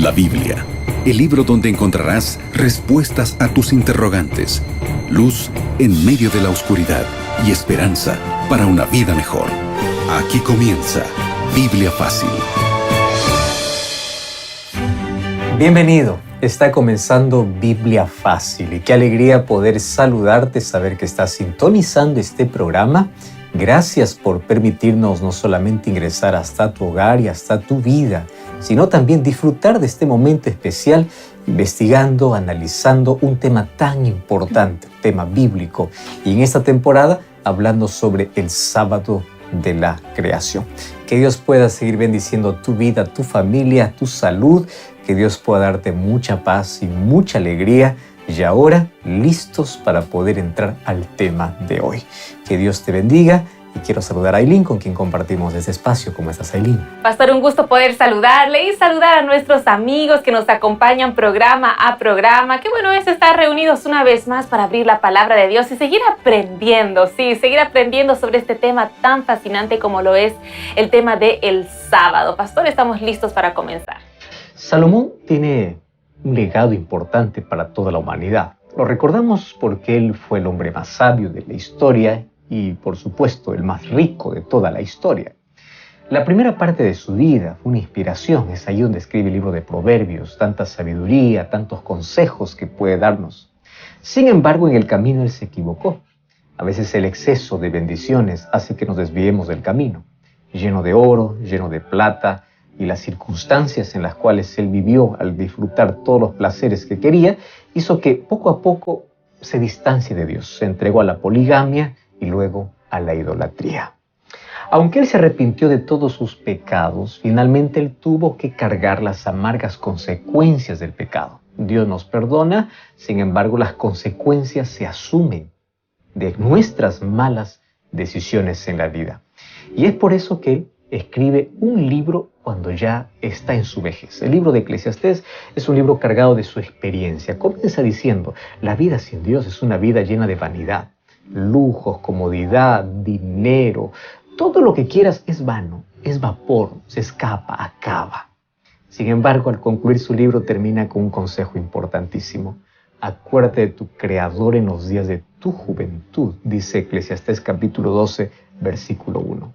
La Biblia, el libro donde encontrarás respuestas a tus interrogantes, luz en medio de la oscuridad y esperanza para una vida mejor. Aquí comienza Biblia Fácil. Bienvenido, está comenzando Biblia Fácil y qué alegría poder saludarte, saber que estás sintonizando este programa. Gracias por permitirnos no solamente ingresar hasta tu hogar y hasta tu vida, sino también disfrutar de este momento especial investigando, analizando un tema tan importante, un tema bíblico, y en esta temporada hablando sobre el sábado de la creación. Que Dios pueda seguir bendiciendo tu vida, tu familia, tu salud, que Dios pueda darte mucha paz y mucha alegría. Y ahora, listos para poder entrar al tema de hoy. Que Dios te bendiga y quiero saludar a Aileen, con quien compartimos este espacio. ¿Cómo estás, Aileen? Pastor, un gusto poder saludarle y saludar a nuestros amigos que nos acompañan programa a programa. Qué bueno es estar reunidos una vez más para abrir la palabra de Dios y seguir aprendiendo, seguir aprendiendo sobre este tema tan fascinante como lo es el tema del sábado. Pastor, estamos listos para comenzar. Salomón tiene un legado importante para toda la humanidad. Lo recordamos porque él fue el hombre más sabio de la historia y, por supuesto, el más rico de toda la historia. La primera parte de su vida fue una inspiración. Es ahí donde escribe el libro de Proverbios, tanta sabiduría, tantos consejos que puede darnos. Sin embargo, en el camino él se equivocó. A veces el exceso de bendiciones hace que nos desviemos del camino. Lleno de oro, lleno de plata, y las circunstancias en las cuales él vivió al disfrutar todos los placeres que quería, hizo que poco a poco se distancie de Dios. Se entregó a la poligamia y luego a la idolatría. Aunque él se arrepintió de todos sus pecados, finalmente él tuvo que cargar las amargas consecuencias del pecado. Dios nos perdona, sin embargo las consecuencias se asumen de nuestras malas decisiones en la vida. Y es por eso que él escribe un libro cuando ya está en su vejez. El libro de Eclesiastés es un libro cargado de su experiencia. Comienza diciendo: la vida sin Dios es una vida llena de vanidad, lujos, comodidad, dinero. Todo lo que quieras es vano, es vapor, se escapa, acaba. Sin embargo, al concluir su libro termina con un consejo importantísimo. Acuérdate de tu Creador en los días de tu juventud, dice Eclesiastés capítulo 12, versículo 1.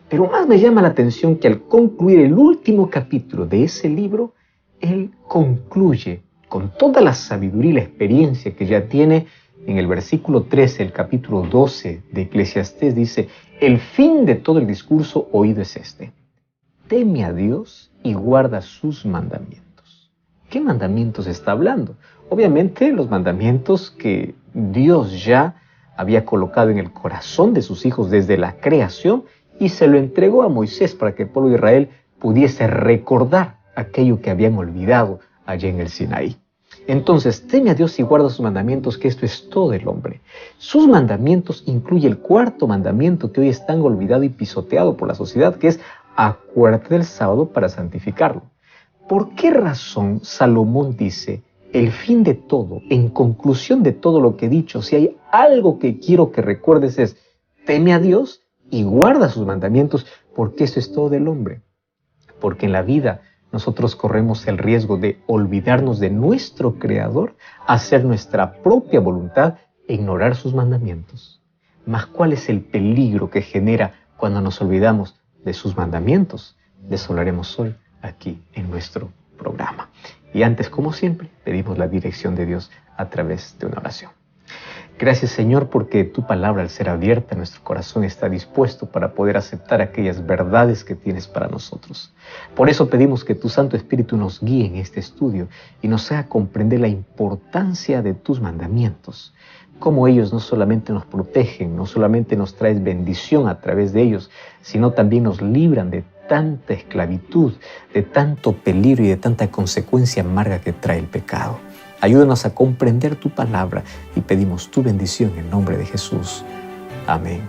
Pero más me llama la atención que al concluir el último capítulo de ese libro, él concluye con toda la sabiduría y la experiencia que ya tiene. En el versículo 13, el capítulo 12 de Eclesiastés dice: el fin de todo el discurso oído es este: teme a Dios y guarda sus mandamientos. ¿Qué mandamientos está hablando? Obviamente los mandamientos que Dios ya había colocado en el corazón de sus hijos desde la creación y se lo entregó a Moisés para que el pueblo de Israel pudiese recordar aquello que habían olvidado allá en el Sinaí. Entonces, teme a Dios y guarda sus mandamientos, que esto es todo el hombre. Sus mandamientos incluye el cuarto mandamiento que hoy es tan olvidado y pisoteado por la sociedad, que es: acuérdate del sábado para santificarlo. ¿Por qué razón Salomón dice: el fin de todo, en conclusión de todo lo que he dicho, si hay algo que quiero que recuerdes es teme a Dios y guarda sus mandamientos, porque eso es todo del hombre? Porque en la vida nosotros corremos el riesgo de olvidarnos de nuestro Creador, hacer nuestra propia voluntad e ignorar sus mandamientos. Mas ¿cuál es el peligro que genera cuando nos olvidamos de sus mandamientos? De eso hablaremos hoy aquí en nuestro programa. Y antes, como siempre, pedimos la dirección de Dios a través de una oración. Gracias, Señor, porque tu palabra, al ser abierta, nuestro corazón está dispuesto para poder aceptar aquellas verdades que tienes para nosotros. Por eso pedimos que tu Santo Espíritu nos guíe en este estudio y nos haga comprender la importancia de tus mandamientos, cómo ellos no solamente nos protegen, no solamente nos traen bendición a través de ellos, sino también nos libran de tanta esclavitud, de tanto peligro y de tanta consecuencia amarga que trae el pecado. Ayúdanos a comprender tu palabra y pedimos tu bendición en nombre de Jesús. Amén.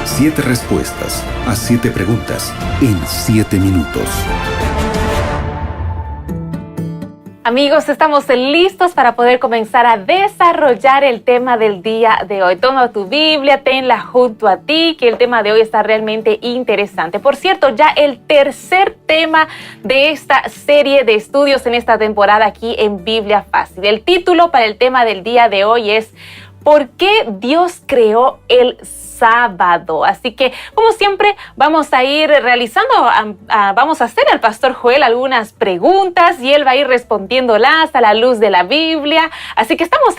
7 respuestas a 7 preguntas en 7 minutos. Amigos, estamos listos para poder comenzar a desarrollar el tema del día de hoy. Toma tu Biblia, tenla junto a ti, que el tema de hoy está realmente interesante. Por cierto, ya el tercer tema de esta serie de estudios en esta temporada aquí en Biblia Fácil. El título para el tema del día de hoy es ¿por qué Dios creó el sábado? Así que, como siempre, vamos a ir realizando, vamos a hacer al Pastor Joel algunas preguntas y él va a ir respondiéndolas a la luz de la Biblia. Así que estamos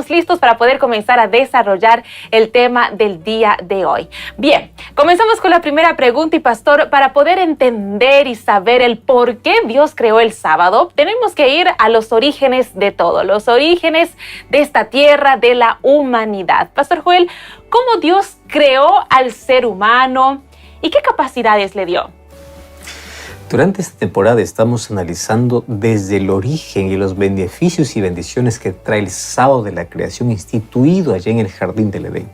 listos para poder comenzar a desarrollar el tema del día de hoy. Bien, comenzamos con la primera pregunta y Pastor, para poder entender y saber el por qué Dios creó el sábado, tenemos que ir a los orígenes de todo, los orígenes de esta tierra, de la humanidad. Pastor Joel, ¿cómo Dios creó al ser humano y qué capacidades le dio? Durante esta temporada estamos analizando desde el origen y los beneficios y bendiciones que trae el sábado de la creación instituido allá en el Jardín del Edén.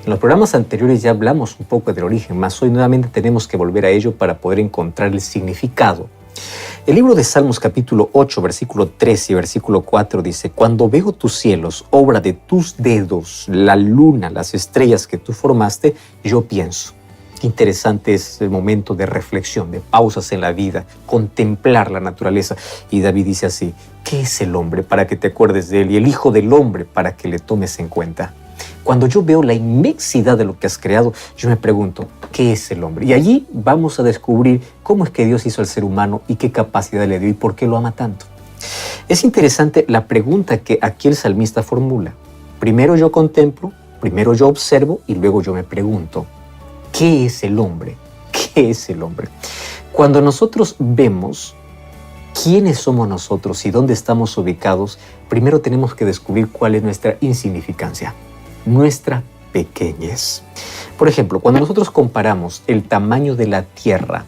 En los programas anteriores ya hablamos un poco del origen, mas hoy nuevamente tenemos que volver a ello para poder encontrar el significado. El libro de Salmos capítulo 8, versículo 13 y versículo 4 dice: Cuando veo tus cielos, obra de tus dedos, la luna, las estrellas que tú formaste, yo pienso. Qué interesante es el momento de reflexión, de pausas en la vida, contemplar la naturaleza. Y David dice así: ¿qué es el hombre para que te acuerdes de él? Y el hijo del hombre para que le tomes en cuenta. Cuando yo veo la inmensidad de lo que has creado, yo me pregunto, ¿qué es el hombre? Y allí vamos a descubrir cómo es que Dios hizo al ser humano y qué capacidad le dio y por qué lo ama tanto. Es interesante la pregunta que aquí el salmista formula. Primero yo contemplo, primero yo observo y luego yo me pregunto, ¿qué es el hombre? ¿Qué es el hombre? Cuando nosotros vemos quiénes somos nosotros y dónde estamos ubicados, primero tenemos que descubrir cuál es nuestra insignificancia, nuestra pequeñez. Por ejemplo, cuando nosotros comparamos el tamaño de la Tierra,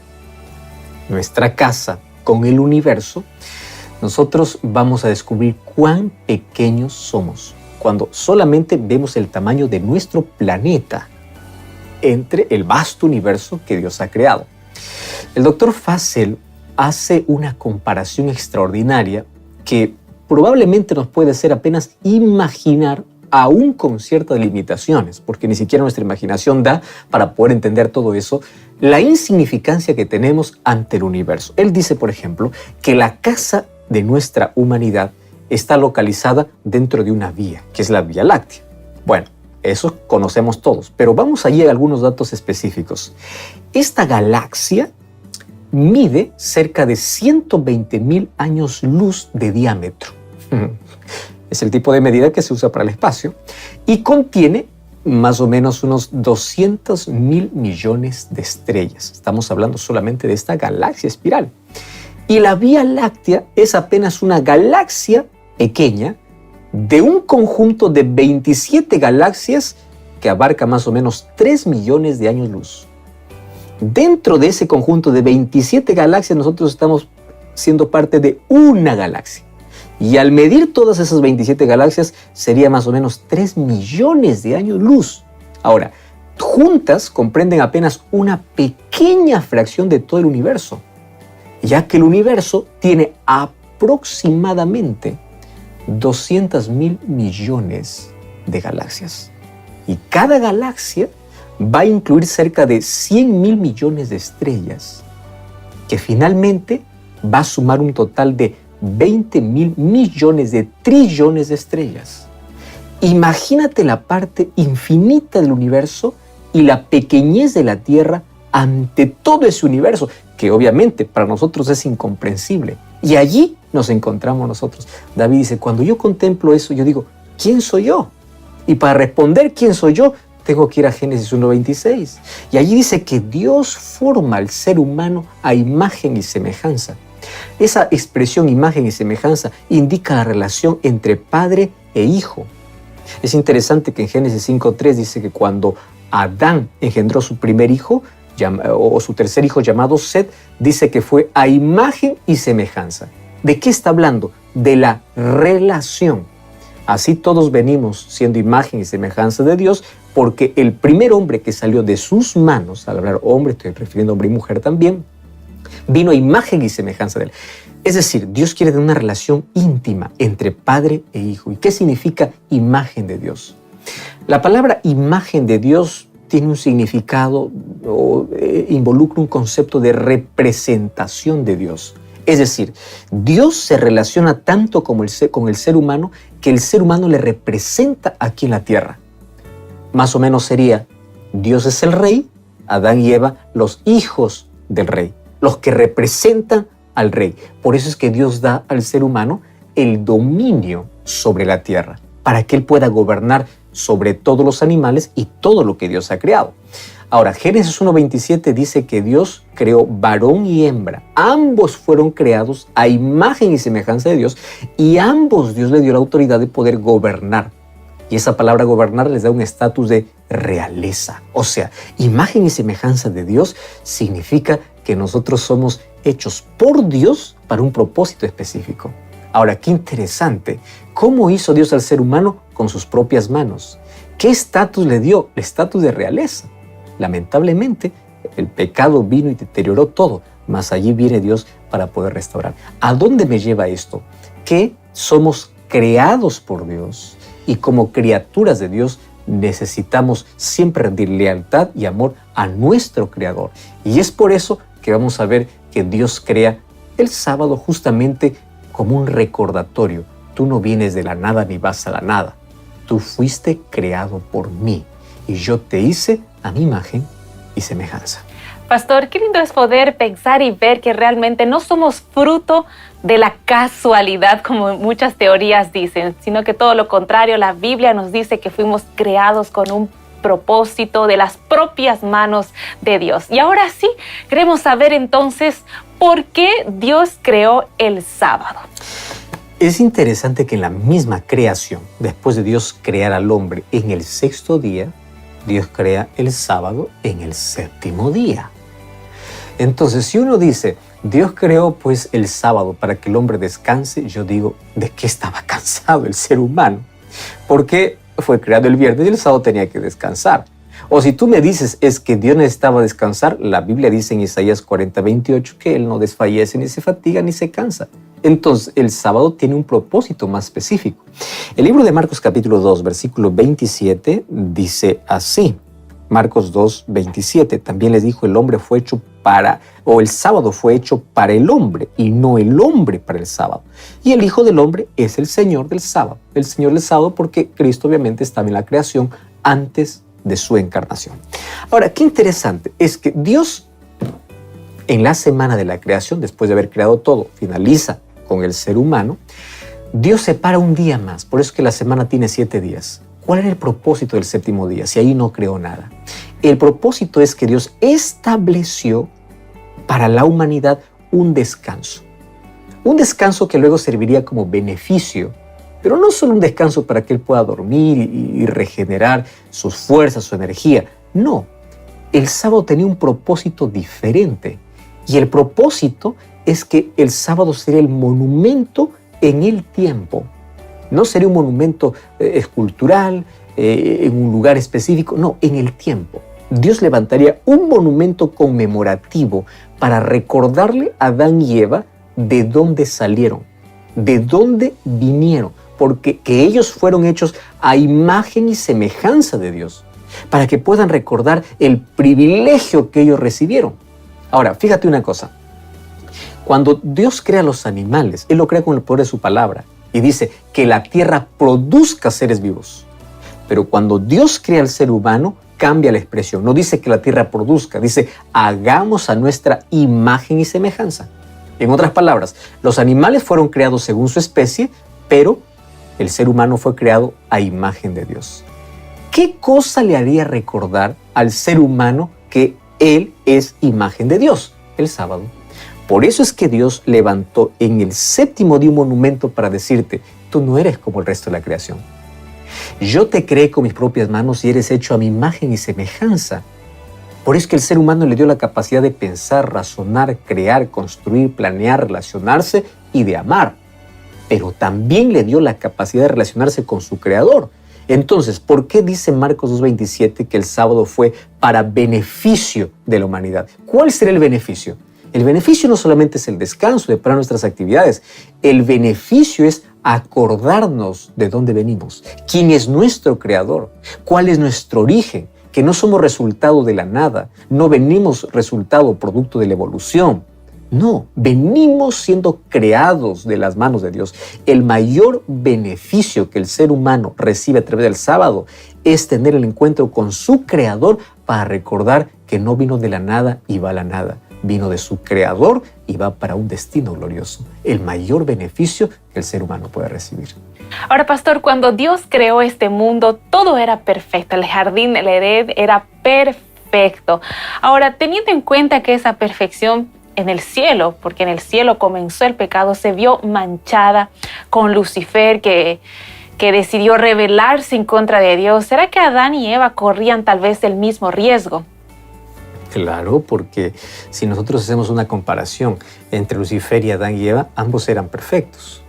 nuestra casa, con el universo, nosotros vamos a descubrir cuán pequeños somos cuando solamente vemos el tamaño de nuestro planeta entre el vasto universo que Dios ha creado. El doctor Fassel hace una comparación extraordinaria que probablemente nos puede hacer apenas imaginar, aún con ciertas limitaciones, porque ni siquiera nuestra imaginación da para poder entender todo eso, la insignificancia que tenemos ante el universo. Él dice, por ejemplo, que la casa de nuestra humanidad está localizada dentro de una vía, que es la Vía Láctea. Bueno, eso conocemos todos, pero vamos allí a algunos datos específicos. Esta galaxia mide cerca de 120,000 años luz de diámetro. Es el tipo de medida que se usa para el espacio y contiene más o menos unos 200,000 millones de estrellas. Estamos hablando solamente de esta galaxia espiral. Y la Vía Láctea es apenas una galaxia pequeña de un conjunto de 27 galaxias que abarca más o menos 3 millones de años luz. Dentro de ese conjunto de 27 galaxias nosotros estamos siendo parte de una galaxia. Y al medir todas esas 27 galaxias, sería más o menos 3 millones de años luz. Ahora, juntas comprenden apenas una pequeña fracción de todo el universo, ya que el universo tiene aproximadamente 200,000 millones de galaxias. Y cada galaxia va a incluir cerca de 100,000 millones de estrellas, que finalmente va a sumar un total de 20,000 millones de trillones de estrellas. Imagínate la parte infinita del universo y la pequeñez de la Tierra ante todo ese universo, que obviamente para nosotros es incomprensible. Y allí nos encontramos nosotros. David dice, cuando yo contemplo eso, yo digo, ¿quién soy yo? Y para responder quién soy yo, tengo que ir a Génesis 1:26. Y allí dice que Dios forma al ser humano a imagen y semejanza. Esa expresión imagen y semejanza indica la relación entre padre e hijo. Es interesante que en Génesis 5:3 dice que cuando Adán engendró su primer hijo, o su tercer hijo llamado Set, dice que fue a imagen y semejanza. ¿De qué está hablando? De la relación. Así todos venimos siendo imagen y semejanza de Dios, porque el primer hombre que salió de sus manos, al hablar hombre estoy refiriendo a hombre y mujer también, Vino a imagen y semejanza de Él. Es decir, Dios quiere tener una relación íntima entre padre e hijo. ¿Y qué significa imagen de Dios? La palabra imagen de Dios tiene un significado o involucra un concepto de representación de Dios. Es decir, Dios se relaciona tanto con el ser humano que el ser humano le representa aquí en la tierra. Más o menos sería, Dios es el rey, Adán y Eva los hijos del rey, los que representan al rey. Por eso es que Dios da al ser humano el dominio sobre la tierra, para que él pueda gobernar sobre todos los animales y todo lo que Dios ha creado. Ahora, Génesis 1:27 dice que Dios creó varón y hembra. Ambos fueron creados a imagen y semejanza de Dios y ambos Dios le dio la autoridad de poder gobernar. Y esa palabra gobernar les da un estatus de realeza. O sea, imagen y semejanza de Dios significa que nosotros somos hechos por Dios para un propósito específico. Ahora, qué interesante. ¿Cómo hizo Dios al ser humano? Con sus propias manos. ¿Qué estatus le dio? El estatus de realeza. Lamentablemente, el pecado vino y deterioró todo, mas allí viene Dios para poder restaurar. ¿A dónde me lleva esto? Que somos creados por Dios y como criaturas de Dios necesitamos siempre rendir lealtad y amor a nuestro Creador. Y es por eso que vamos a ver que Dios crea el sábado justamente como un recordatorio. Tú no vienes de la nada ni vas a la nada. Tú fuiste creado por mí y yo te hice a mi imagen y semejanza. Pastor, qué lindo es poder pensar y ver que realmente no somos fruto de la casualidad, como muchas teorías dicen, sino que todo lo contrario, la Biblia nos dice que fuimos creados con un propósito de las propias manos de Dios. Y ahora sí, queremos saber entonces por qué Dios creó el sábado. Es interesante que en la misma creación, después de Dios crear al hombre en el sexto día, Dios crea el sábado en el séptimo día. Entonces, si uno dice, Dios creó pues el sábado para que el hombre descanse, yo digo, ¿de qué estaba cansado el ser humano? Porque fue creado el viernes y el sábado tenía que descansar. O si tú me dices, es que Dios necesitaba descansar, la Biblia dice en Isaías 40:28 que Él no desfallece, ni se fatiga, ni se cansa. Entonces, el sábado tiene un propósito más específico. El libro de Marcos capítulo 2, versículo 27, dice así. Marcos 2:27, también les dijo, el sábado fue hecho para el hombre y no el hombre para el sábado. Y el Hijo del Hombre es el Señor del sábado. El Señor del sábado porque Cristo obviamente estaba en la creación antes de su encarnación. Ahora, qué interesante es que Dios en la semana de la creación, después de haber creado todo, finaliza con el ser humano. Dios separa un día más, por eso es que la semana tiene 7 días. ¿Cuál era el propósito del séptimo día? Si ahí no creó nada. El propósito es que Dios estableció para la humanidad un descanso. Un descanso que luego serviría como beneficio, pero no solo un descanso para que Él pueda dormir y regenerar sus fuerzas, su energía. No, el sábado tenía un propósito diferente. Y el propósito es que el sábado sería el monumento en el tiempo. No sería un monumento escultural, en un lugar específico, no, en el tiempo. Dios levantaría un monumento conmemorativo para recordarle a Adán y Eva de dónde salieron, de dónde vinieron, porque que ellos fueron hechos a imagen y semejanza de Dios, para que puedan recordar el privilegio que ellos recibieron. Ahora, fíjate una cosa. Cuando Dios crea los animales, Él lo crea con el poder de su palabra y dice que la tierra produzca seres vivos. Pero cuando Dios crea al ser humano, cambia la expresión. No dice que la tierra produzca, dice hagamos a nuestra imagen y semejanza. En otras palabras, los animales fueron creados según su especie, pero el ser humano fue creado a imagen de Dios. ¿Qué cosa le haría recordar al ser humano que Él es imagen de Dios? El sábado. Por eso es que Dios levantó en el séptimo día un monumento para decirte, tú no eres como el resto de la creación. Yo te creé con mis propias manos y eres hecho a mi imagen y semejanza. Por eso es que el ser humano le dio la capacidad de pensar, razonar, crear, construir, planear, relacionarse y de amar. Pero también le dio la capacidad de relacionarse con su Creador. Entonces, ¿por qué dice Marcos 2:27 que el sábado fue para beneficio de la humanidad? ¿Cuál será el beneficio? El beneficio no solamente es el descanso de para nuestras actividades, el beneficio es acordarnos de dónde venimos, quién es nuestro creador, cuál es nuestro origen, que no somos resultado de la nada, no venimos resultado producto de la evolución. No, venimos siendo creados de las manos de Dios. El mayor beneficio que el ser humano recibe a través del sábado es tener el encuentro con su creador para recordar que no vino de la nada y va a la nada. Vino de su creador y va para un destino glorioso. El mayor beneficio que el ser humano puede recibir. Ahora, pastor, cuando Dios creó este mundo, todo era perfecto. El jardín del Edén era perfecto. Ahora, teniendo en cuenta que esa perfección en el cielo, porque en el cielo comenzó el pecado, se vio manchada con Lucifer que decidió rebelarse en contra de Dios. ¿Será que Adán y Eva corrían tal vez el mismo riesgo? Claro, porque si nosotros hacemos una comparación entre Lucifer y Adán y Eva, ambos eran perfectos.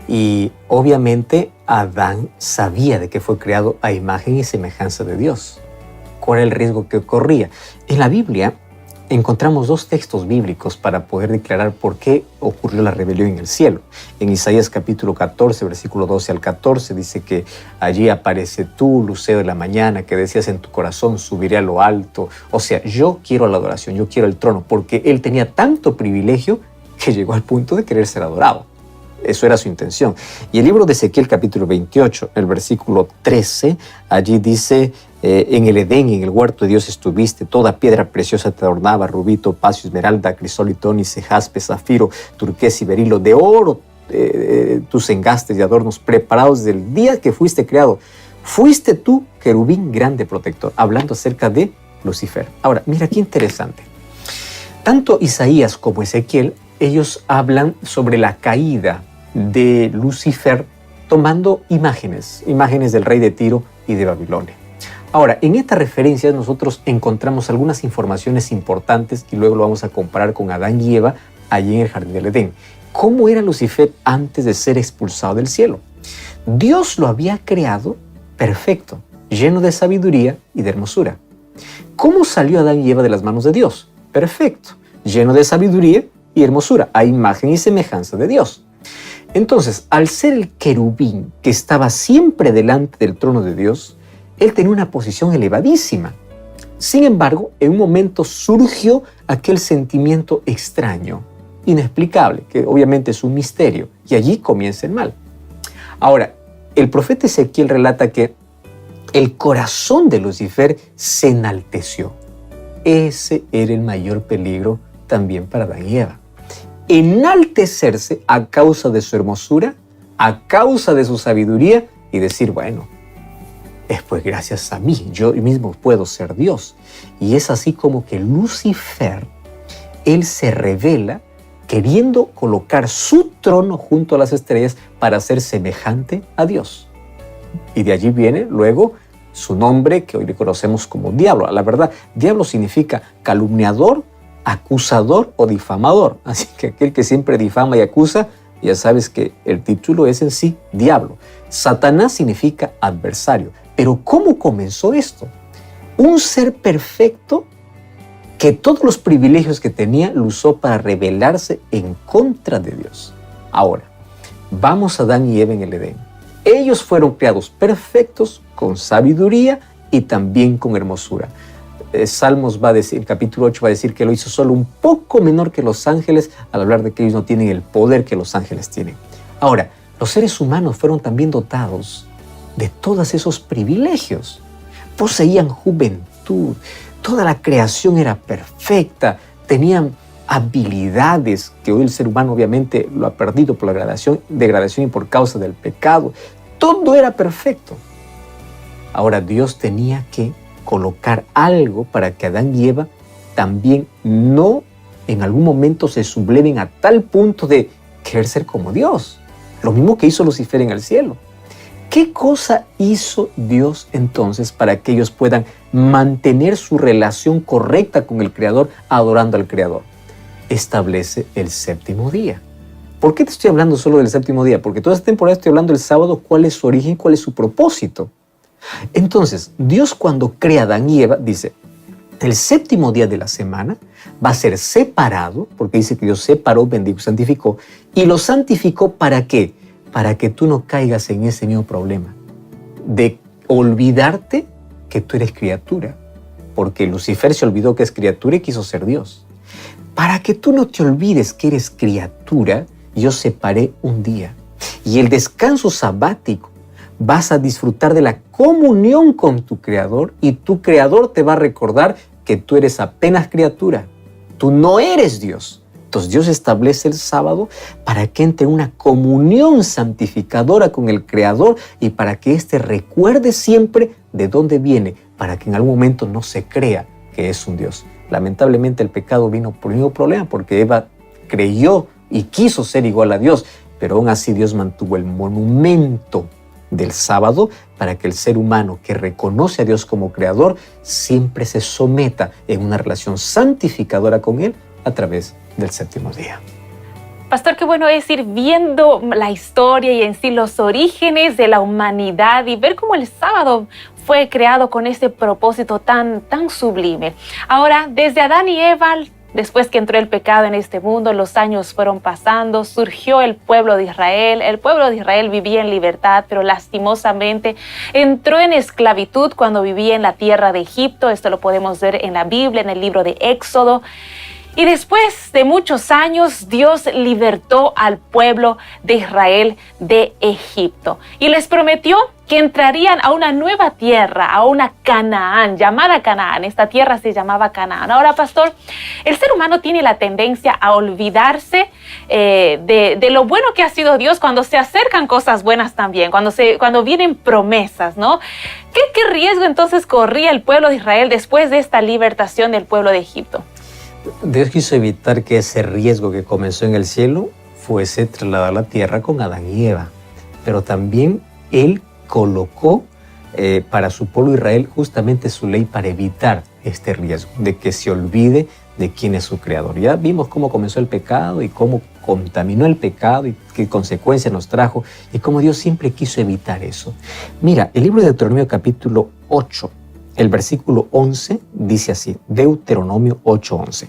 Y obviamente Adán sabía de que fue creado a imagen y semejanza de Dios. ¿Cuál era el riesgo que corría? En la Biblia encontramos dos textos bíblicos para poder declarar por qué ocurrió la rebelión en el cielo. En Isaías capítulo 14, versículo 12 al 14, dice que allí aparece tú, lucero de la mañana, que decías en tu corazón, subiré a lo alto. O sea, yo quiero la adoración, yo quiero el trono, porque él tenía tanto privilegio que llegó al punto de querer ser adorado. Eso era su intención. Y el libro de Ezequiel capítulo 28, el versículo 13, allí dice: en el Edén, en el huerto de Dios estuviste, toda piedra preciosa te adornaba, rubí, topacio, esmeralda, crisólito, ónice, jaspe, zafiro, turquesa y berilo, de oro tus engastes y adornos preparados desde el día que fuiste creado. Fuiste tú, querubín grande protector, hablando acerca de Lucifer. Ahora, mira qué interesante. Tanto Isaías como Ezequiel, ellos hablan sobre la caída de Lucifer tomando imágenes del rey de Tiro y de Babilonia. Ahora, en estas referencias nosotros encontramos algunas informaciones importantes y luego lo vamos a comparar con Adán y Eva allí en el jardín del Edén. ¿Cómo era Lucifer antes de ser expulsado del cielo? Dios lo había creado perfecto, lleno de sabiduría y de hermosura. ¿Cómo salió Adán y Eva de las manos de Dios? Perfecto, lleno de sabiduría y hermosura, a imagen y semejanza de Dios. Entonces, al ser el querubín que estaba siempre delante del trono de Dios, él tenía una posición elevadísima. Sin embargo, en un momento surgió aquel sentimiento extraño, inexplicable, que obviamente es un misterio, y allí comienza el mal. Ahora, el profeta Ezequiel relata que el corazón de Lucifer se enalteció. Ese era el mayor peligro también para Adán y Eva. Enaltecerse a causa de su hermosura, a causa de su sabiduría y decir, bueno, es pues gracias a mí, yo mismo puedo ser Dios. Y es así como que Lucifer, él se revela queriendo colocar su trono junto a las estrellas para ser semejante a Dios. Y de allí viene luego su nombre que hoy le conocemos como diablo. La verdad, diablo significa calumniador, acusador o difamador. Así que aquel que siempre difama y acusa, ya sabes que el título es en sí diablo. Satanás significa adversario. Pero ¿cómo comenzó esto? Un ser perfecto que todos los privilegios que tenía lo usó para rebelarse en contra de Dios. Ahora, vamos a Adán y Eva en el Edén. Ellos fueron creados perfectos, con sabiduría y también con hermosura. Salmos va a decir, el capítulo 8 va a decir que lo hizo solo un poco menor que los ángeles, al hablar de que ellos no tienen el poder que los ángeles tienen. Ahora, los seres humanos fueron también dotados de todos esos privilegios. Poseían juventud, toda la creación era perfecta, tenían habilidades que hoy el ser humano obviamente lo ha perdido por la degradación y por causa del pecado. Todo era perfecto. Ahora Dios tenía que colocar algo para que Adán y Eva también no en algún momento se subleven a tal punto de querer ser como Dios. Lo mismo que hizo Lucifer en el cielo. ¿Qué cosa hizo Dios entonces para que ellos puedan mantener su relación correcta con el Creador, adorando al Creador? Establece el séptimo día. ¿Por qué te estoy hablando solo del séptimo día? Porque toda esta temporada estoy hablando del sábado, cuál es su origen, cuál es su propósito. Entonces, Dios cuando crea a Adán y Eva dice, El séptimo día de la semana va a ser separado, porque dice que Dios separó, bendijo, santificó, y lo santificó ¿para qué? Para que tú no caigas en ese mismo problema de olvidarte que tú eres criatura, porque Lucifer se olvidó que es criatura y quiso ser Dios. Para que tú no te olvides que eres criatura, yo separé un día. Y el descanso sabático vas a disfrutar de la comunión con tu Creador y tu Creador te va a recordar que tú eres apenas criatura. Tú no eres Dios. Entonces Dios establece el sábado para que entre una comunión santificadora con el Creador y para que éste recuerde siempre de dónde viene, para que en algún momento no se crea que es un Dios. Lamentablemente el pecado vino por el mismo problema porque Eva creyó y quiso ser igual a Dios, pero aún así Dios mantuvo el monumento del sábado para que el ser humano que reconoce a Dios como creador siempre se someta en una relación santificadora con Él a través del séptimo día. Pastor, qué bueno es ir viendo la historia y en sí los orígenes de la humanidad y ver cómo el sábado fue creado con ese propósito tan sublime. Ahora, desde Adán y Eva, después que entró el pecado en este mundo, los años fueron pasando, surgió el pueblo de Israel. El pueblo de Israel vivía en libertad, pero lastimosamente entró en esclavitud cuando vivía en la tierra de Egipto. Esto lo podemos ver en la Biblia, en el libro de Éxodo. Y después de muchos años, Dios libertó al pueblo de Israel de Egipto y les prometió que entrarían a una nueva tierra, a una Canaán, llamada Canaán. Esta tierra se llamaba Canaán. Ahora, pastor, el ser humano tiene la tendencia a olvidarse de lo bueno que ha sido Dios cuando se acercan cosas buenas también, cuando vienen promesas, ¿no? ¿Qué riesgo entonces corría el pueblo de Israel después de esta libertación del pueblo de Egipto? Dios quiso evitar que ese riesgo que comenzó en el cielo fuese trasladado a la tierra con Adán y Eva. Pero también Él colocó para su pueblo Israel justamente su ley para evitar este riesgo de que se olvide de quién es su creador. Ya vimos cómo comenzó el pecado y cómo contaminó el pecado y qué consecuencias nos trajo y cómo Dios siempre quiso evitar eso. Mira, el libro de Deuteronomio capítulo 8, el versículo 11 dice así, Deuteronomio 8:11.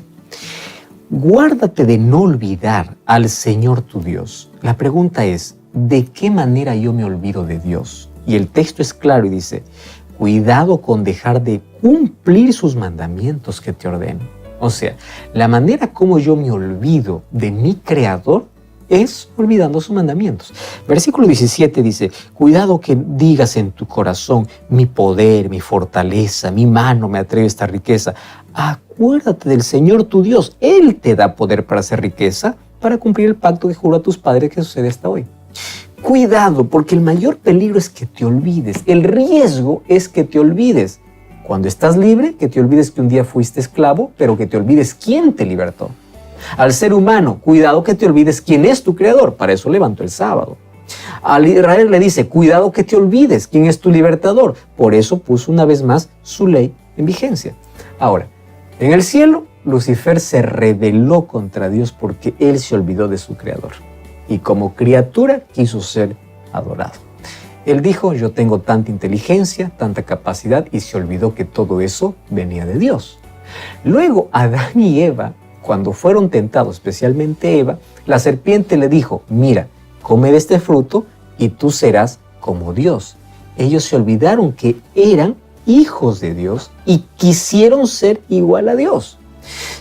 Guárdate de no olvidar al Señor tu Dios. La pregunta es, ¿de qué manera yo me olvido de Dios? Y el texto es claro y dice, cuidado con dejar de cumplir sus mandamientos que te ordeno. O sea, la manera como yo me olvido de mi Creador es olvidando sus mandamientos. Versículo 17 dice, cuidado que digas en tu corazón, mi poder, mi fortaleza, mi mano me atreve esta riqueza. Acuérdate del Señor tu Dios. Él te da poder para hacer riqueza, para cumplir el pacto que juró a tus padres que sucede hasta hoy. Cuidado, porque el mayor peligro es que te olvides. El riesgo es que te olvides. Cuando estás libre, que te olvides que un día fuiste esclavo, pero que te olvides quién te libertó. Al ser humano, cuidado que te olvides quién es tu creador, para eso levantó el sábado. Al Israel le dice, cuidado que te olvides quién es tu libertador, por eso puso una vez más su ley en vigencia. Ahora, en el cielo, Lucifer se rebeló contra Dios porque él se olvidó de su creador y como criatura quiso ser adorado. Él dijo, yo tengo tanta inteligencia, tanta capacidad y se olvidó que todo eso venía de Dios. Luego, Adán y Eva, cuando fueron tentados, especialmente Eva, la serpiente le dijo, mira, come de este fruto y tú serás como Dios. Ellos se olvidaron que eran hijos de Dios y quisieron ser igual a Dios.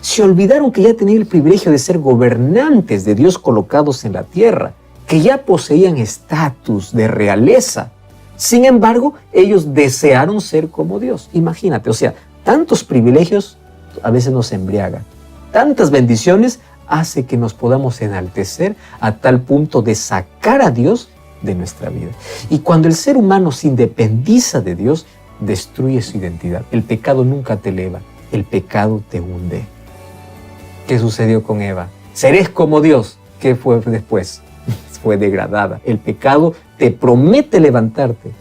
Se olvidaron que ya tenían el privilegio de ser gobernantes de Dios colocados en la tierra, que ya poseían estatus de realeza. Sin embargo, ellos desearon ser como Dios. Imagínate, o sea, tantos privilegios a veces nos embriagan. Tantas bendiciones hace que nos podamos enaltecer a tal punto de sacar a Dios de nuestra vida. Y cuando el ser humano se independiza de Dios, destruye su identidad. El pecado nunca te eleva, el pecado te hunde. ¿Qué sucedió con Eva? Serás como Dios. ¿Qué fue después? Fue degradada. El pecado te promete levantarte,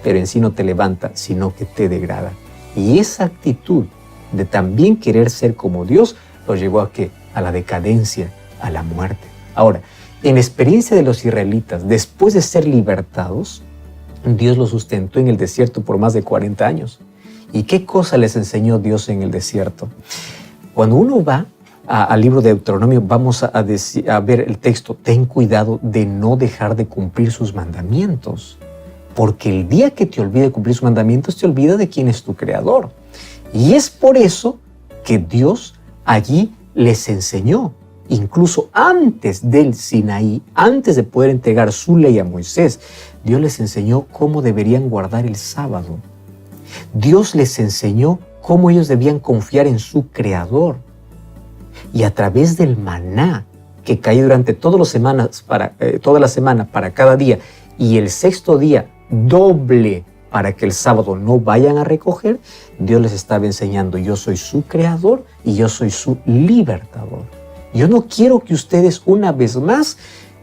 pero en sí no te levanta, sino que te degrada. Y esa actitud de también querer ser como Dios lo llevó a ¿qué? A la decadencia, a la muerte. Ahora, en la experiencia de los israelitas, después de ser libertados, Dios los sustentó en el desierto por más de 40 años. ¿Y qué cosa les enseñó Dios en el desierto? Cuando uno va al libro de Deuteronomio, vamos a ver el texto: ten cuidado de no dejar de cumplir sus mandamientos, porque el día que te olvide de cumplir sus mandamientos, te olvida de quién es tu creador. Y es por eso que Dios allí les enseñó, incluso antes del Sinaí, antes de poder entregar su ley a Moisés, Dios les enseñó cómo deberían guardar el sábado. Dios les enseñó cómo ellos debían confiar en su Creador. Y a través del maná que caía durante toda la semana para cada día, y el sexto día doble para que el sábado no vayan a recoger, Dios les estaba enseñando: yo soy su Creador y yo soy su libertador. Yo no quiero que ustedes una vez más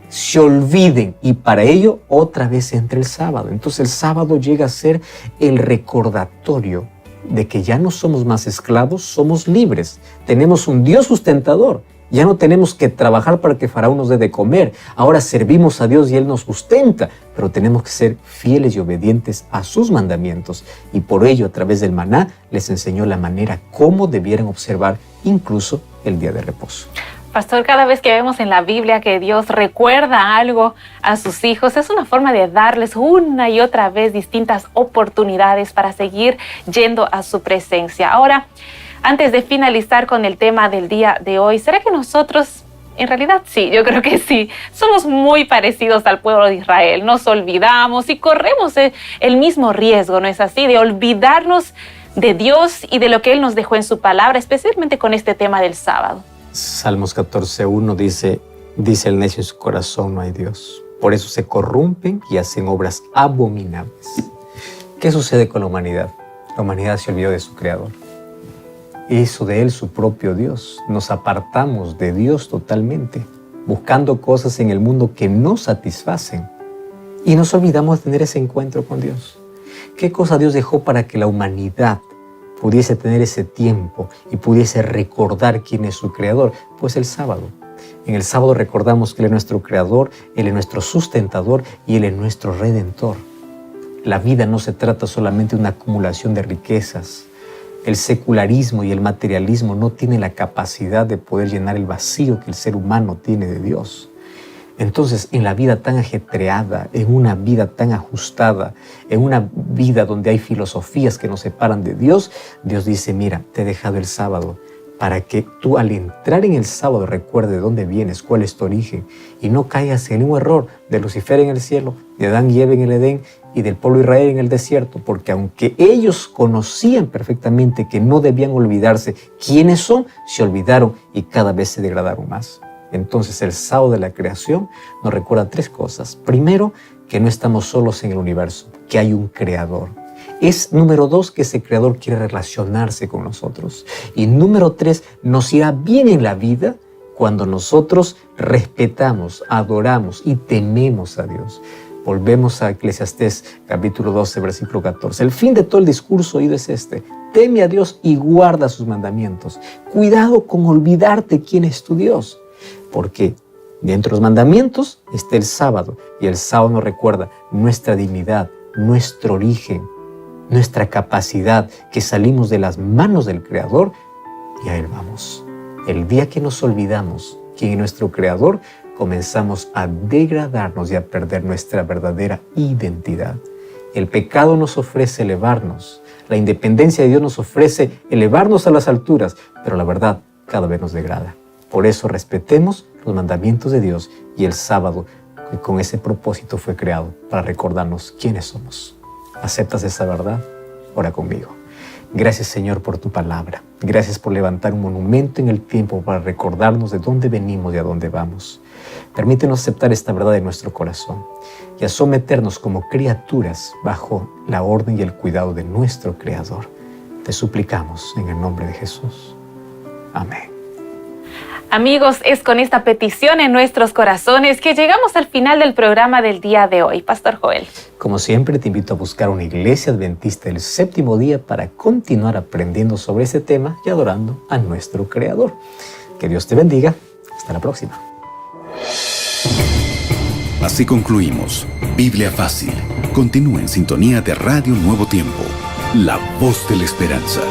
se olviden, y para ello otra vez entra el sábado. Entonces el sábado llega a ser el recordatorio de que ya no somos más esclavos, somos libres. Tenemos un Dios sustentador. Ya no tenemos que trabajar para que Faraón nos dé de comer. Ahora servimos a Dios y Él nos sustenta, pero tenemos que ser fieles y obedientes a sus mandamientos. Y por ello, a través del maná, les enseñó la manera cómo debieran observar incluso el día de reposo. Pastor, cada vez que vemos en la Biblia que Dios recuerda algo a sus hijos, es una forma de darles una y otra vez distintas oportunidades para seguir yendo a su presencia. Ahora, antes de finalizar con el tema del día de hoy, ¿será que nosotros, en realidad sí, yo creo que sí, somos muy parecidos al pueblo de Israel? Nos olvidamos y corremos el mismo riesgo, ¿no es así? De olvidarnos de Dios y de lo que Él nos dejó en su palabra, especialmente con este tema del sábado. Salmos 14:1 dice el necio en su corazón: no hay Dios. Por eso se corrompen y hacen obras abominables. ¿Qué sucede con la humanidad? La humanidad se olvidó de su Creador. Hizo de Él su propio Dios. Nos apartamos de Dios totalmente, buscando cosas en el mundo que no satisfacen. Y nos olvidamos de tener ese encuentro con Dios. ¿Qué cosa Dios dejó para que la humanidad pudiese tener ese tiempo y pudiese recordar quién es su Creador? Pues el sábado. En el sábado recordamos que Él es nuestro Creador, Él es nuestro sustentador y Él es nuestro Redentor. La vida no se trata solamente de una acumulación de riquezas. El secularismo y el materialismo no tienen la capacidad de poder llenar el vacío que el ser humano tiene de Dios. Entonces, en la vida tan ajetreada, en una vida tan ajustada, en una vida donde hay filosofías que nos separan de Dios, Dios dice: mira, te he dejado el sábado para que tú, al entrar en el sábado, recuerdes de dónde vienes, cuál es tu origen, y no caigas en un error de Lucifer en el cielo, de Adán y Eva en el Edén y del pueblo de Israel en el desierto, porque aunque ellos conocían perfectamente que no debían olvidarse quiénes son, se olvidaron y cada vez se degradaron más. Entonces el sábado de la creación nos recuerda tres cosas. Primero, que no estamos solos en el universo, que hay un Creador. Número 2, que ese Creador quiere relacionarse con nosotros. Y número 3, nos irá bien en la vida cuando nosotros respetamos, adoramos y tememos a Dios. Volvemos a Eclesiastés capítulo 12, versículo 14. El fin de todo el discurso oído es este: teme a Dios y guarda sus mandamientos. Cuidado con olvidarte quién es tu Dios. Porque dentro de los mandamientos está el sábado, y el sábado nos recuerda nuestra dignidad, nuestro origen, nuestra capacidad, que salimos de las manos del Creador y a Él vamos. El día que nos olvidamos quién es nuestro Creador, comenzamos a degradarnos y a perder nuestra verdadera identidad. El pecado nos ofrece elevarnos, la independencia de Dios nos ofrece elevarnos a las alturas, pero la verdad cada vez nos degrada. Por eso respetemos los mandamientos de Dios, y el sábado, que con ese propósito fue creado, para recordarnos quiénes somos. ¿Aceptas esa verdad? Ora conmigo. Gracias, Señor, por tu palabra. Gracias por levantar un monumento en el tiempo para recordarnos de dónde venimos y a dónde vamos. Permítenos aceptar esta verdad en nuestro corazón y a someternos como criaturas bajo la orden y el cuidado de nuestro Creador. Te suplicamos en el nombre de Jesús. Amén. Amigos, es con esta petición en nuestros corazones que llegamos al final del programa del día de hoy. Pastor Joel. Como siempre, te invito a buscar una iglesia adventista del séptimo día para continuar aprendiendo sobre este tema y adorando a nuestro Creador. Que Dios te bendiga. Hasta la próxima. Así concluimos Biblia Fácil. Continúa en sintonía de Radio Nuevo Tiempo. la voz de la esperanza.